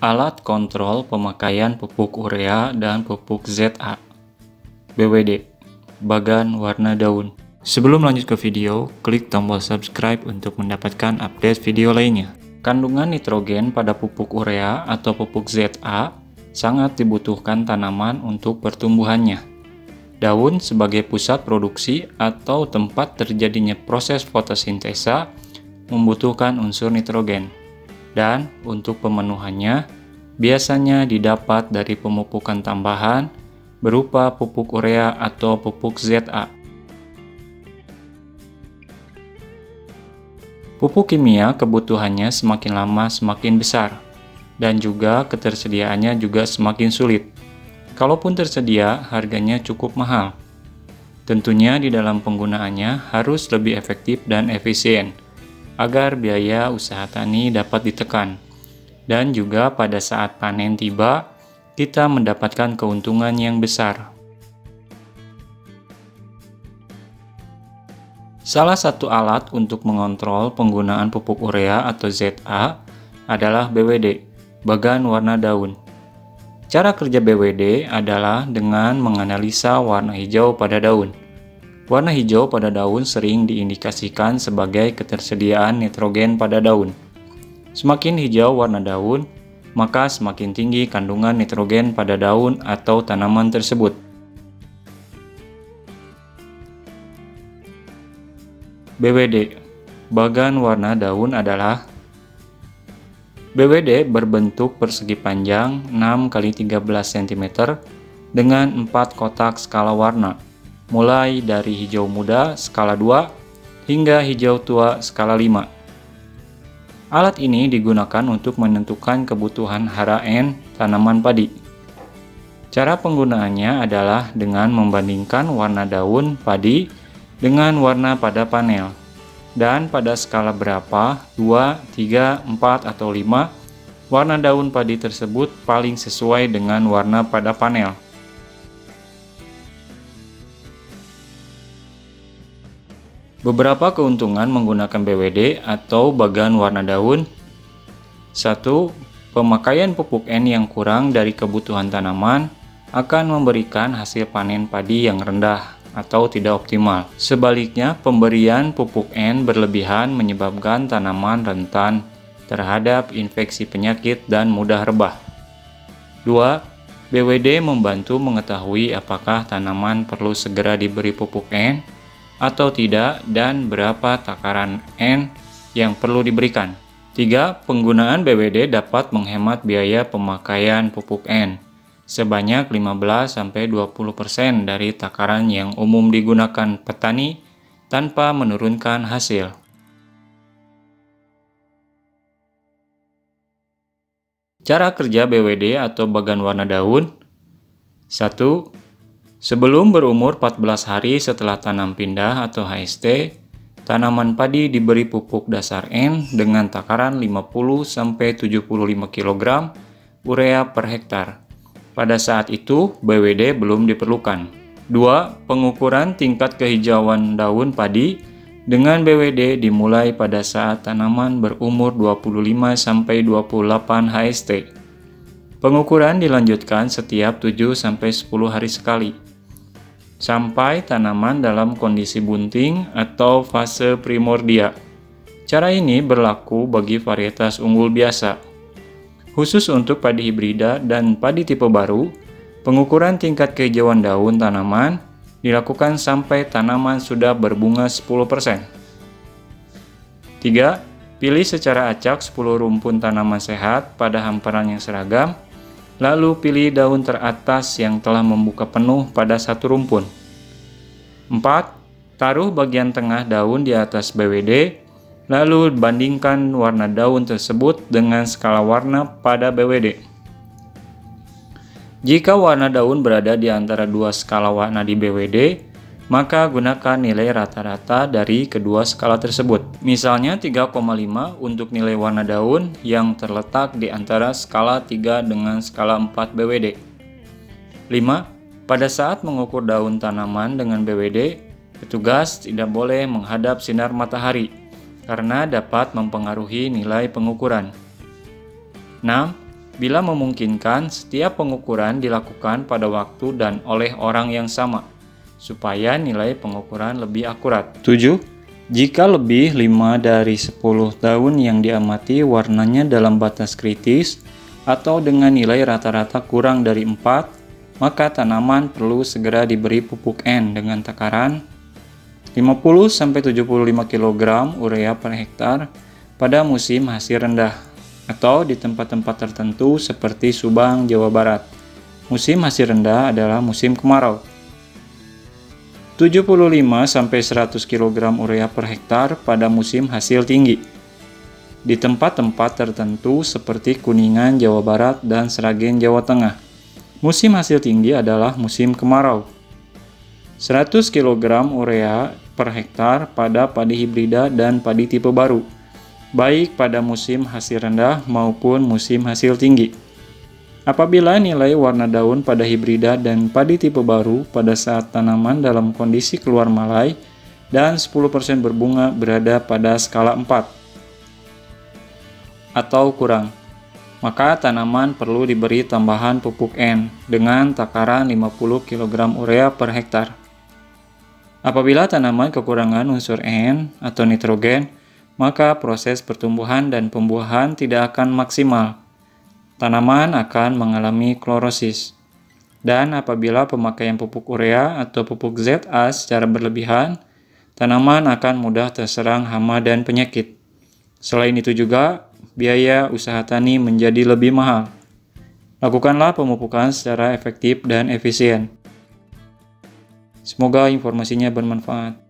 Alat kontrol pemakaian pupuk urea dan pupuk ZA. BWD, bagan warna daun. Sebelum lanjut ke video, klik tombol subscribe untuk mendapatkan update video lainnya. Kandungan nitrogen pada pupuk urea atau pupuk ZA sangat dibutuhkan tanaman untuk pertumbuhannya. Daun sebagai pusat produksi atau tempat terjadinya proses fotosintesa membutuhkan unsur nitrogen. Dan untuk pemenuhannya, biasanya didapat dari pemupukan tambahan berupa pupuk urea atau pupuk ZA. Pupuk kimia kebutuhannya semakin lama semakin besar, dan juga ketersediaannya juga semakin sulit. Kalaupun tersedia, harganya cukup mahal. Tentunya di dalam penggunaannya harus lebih efektif dan efisien, agar biaya usaha tani dapat ditekan. Dan juga pada saat panen tiba, kita mendapatkan keuntungan yang besar. Salah satu alat untuk mengontrol penggunaan pupuk urea atau ZA adalah BWD, bagan warna daun. Cara kerja BWD adalah dengan menganalisa warna hijau pada daun. Warna hijau pada daun sering diindikasikan sebagai ketersediaan nitrogen pada daun. Semakin hijau warna daun, maka semakin tinggi kandungan nitrogen pada daun atau tanaman tersebut. BWD, bagan warna daun adalah BWD berbentuk persegi panjang 6 x 13 cm dengan 4 kotak skala warna, mulai dari hijau muda skala 2 hingga hijau tua skala 5. Alat ini digunakan untuk menentukan kebutuhan hara N tanaman padi. Cara penggunaannya adalah dengan membandingkan warna daun padi dengan warna pada panel. Dan pada skala berapa, 2, 3, 4, atau 5, warna daun padi tersebut paling sesuai dengan warna pada panel. Beberapa keuntungan menggunakan BWD atau bagan warna daun. 1. Pemakaian pupuk N yang kurang dari kebutuhan tanaman akan memberikan hasil panen padi yang rendah atau tidak optimal. Sebaliknya, pemberian pupuk N berlebihan menyebabkan tanaman rentan terhadap infeksi penyakit dan mudah rebah. 2. BWD membantu mengetahui apakah tanaman perlu segera diberi pupuk N atau tidak dan berapa takaran N yang perlu diberikan. 3. Penggunaan BWD dapat menghemat biaya pemakaian pupuk N sebanyak 15–20% dari takaran yang umum digunakan petani tanpa menurunkan hasil. Cara kerja BWD atau bagan warna daun. 1. Sebelum berumur 14 hari setelah tanam pindah atau HST, tanaman padi diberi pupuk dasar N dengan takaran 50–75 kg urea per hektar. Pada saat itu, BWD belum diperlukan. 2. Pengukuran tingkat kehijauan daun padi dengan BWD dimulai pada saat tanaman berumur 25–28 HST. Pengukuran dilanjutkan setiap 7–10 hari sekali, sampai tanaman dalam kondisi bunting atau fase primordia. Cara ini berlaku bagi varietas unggul biasa. Khusus untuk padi hibrida dan padi tipe baru, pengukuran tingkat kehijauan daun tanaman dilakukan sampai tanaman sudah berbunga 10%. 3. Pilih secara acak 10 rumpun tanaman sehat pada hamparan yang seragam, lalu pilih daun teratas yang telah membuka penuh pada satu rumpun. 4. Taruh bagian tengah daun di atas BWD, lalu bandingkan warna daun tersebut dengan skala warna pada BWD. Jika warna daun berada di antara dua skala warna di BWD, maka gunakan nilai rata-rata dari kedua skala tersebut. Misalnya 3,5 untuk nilai warna daun yang terletak di antara skala 3 dengan skala 4 BWD. 5. Pada saat mengukur daun tanaman dengan BWD, petugas tidak boleh menghadap sinar matahari karena dapat mempengaruhi nilai pengukuran. 6. Bila memungkinkan, setiap pengukuran dilakukan pada waktu dan oleh orang yang sama, supaya nilai pengukuran lebih akurat. 7. Jika lebih 5 dari 10 daun yang diamati warnanya dalam batas kritis atau dengan nilai rata-rata kurang dari 4, maka tanaman perlu segera diberi pupuk N dengan takaran 50-75 kg urea per hektar pada musim hasil rendah, atau di tempat-tempat tertentu seperti Subang, Jawa Barat. Musim hasil rendah adalah musim kemarau. 75-100 kg urea per hektar pada musim hasil tinggi. Di tempat-tempat tertentu seperti Kuningan, Jawa Barat, dan Sragen, Jawa Tengah. Musim hasil tinggi adalah musim kemarau. 100 kg urea per hektar pada padi hibrida dan padi tipe baru, baik pada musim hasil rendah maupun musim hasil tinggi. Apabila nilai warna daun pada hibrida dan padi tipe baru pada saat tanaman dalam kondisi keluar malai dan 10% berbunga berada pada skala 4 atau kurang, maka tanaman perlu diberi tambahan pupuk N dengan takaran 50 kg urea per hektar. Apabila tanaman kekurangan unsur N atau nitrogen, maka proses pertumbuhan dan pembuahan tidak akan maksimal. Tanaman akan mengalami klorosis. Dan apabila pemakaian pupuk urea atau pupuk ZA secara berlebihan, tanaman akan mudah terserang hama dan penyakit. Selain itu juga, biaya usaha tani menjadi lebih mahal. Lakukanlah pemupukan secara efektif dan efisien. Semoga informasinya bermanfaat.